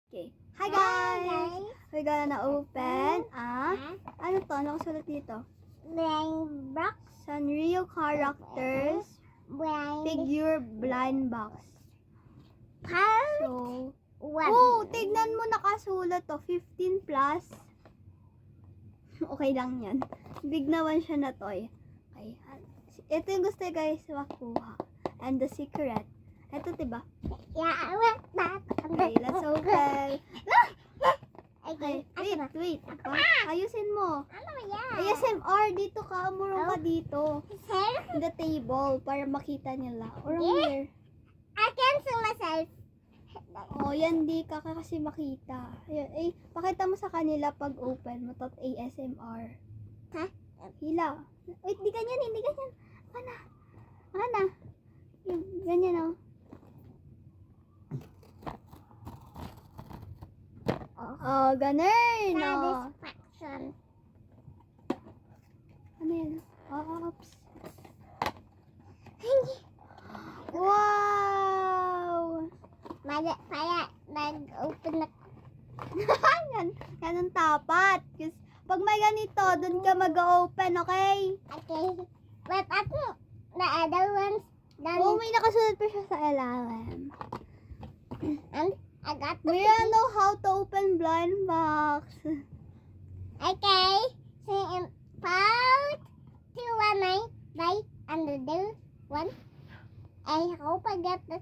Okay. Hi guys! We're gonna open ano to? Nakasulat dito? Blind box. Sanrio Characters Figure Blind Box. Part So, 1. tignan mo nakasulat to. 15 plus. Okay lang yan. Big naman siya na toy. Okay. Ito yung gusto guys makuha. And the secret. Ito diba? Yeah, wait, that. Okay, let's open. Okay, Wait. Ayusin mo. ano yan? ASMR, dito ka. Umurong ka dito. Sir, In the table para makita nila. Or Yeah. where? I can see myself. Oh, yan di ka kasi makita. Ayun, pakita mo sa kanila pag open mo. Tot ASMR. Ha? Hila. Wait, hindi ganyan. Ana. Yung ganyan oh. Oh, ganun. Oh. Satisfaction. Ano yan? Oops. Wow! Kaya nag-open na. Ganun tapat. Kasi pag may ganito, dun ka mag-open, okay? Okay. But the other ones, Oh, may nakasulat pa siya sa ilalim. and I got We don't know how to open blind box. Okay. So in part 2 1 by another one. I hope I get this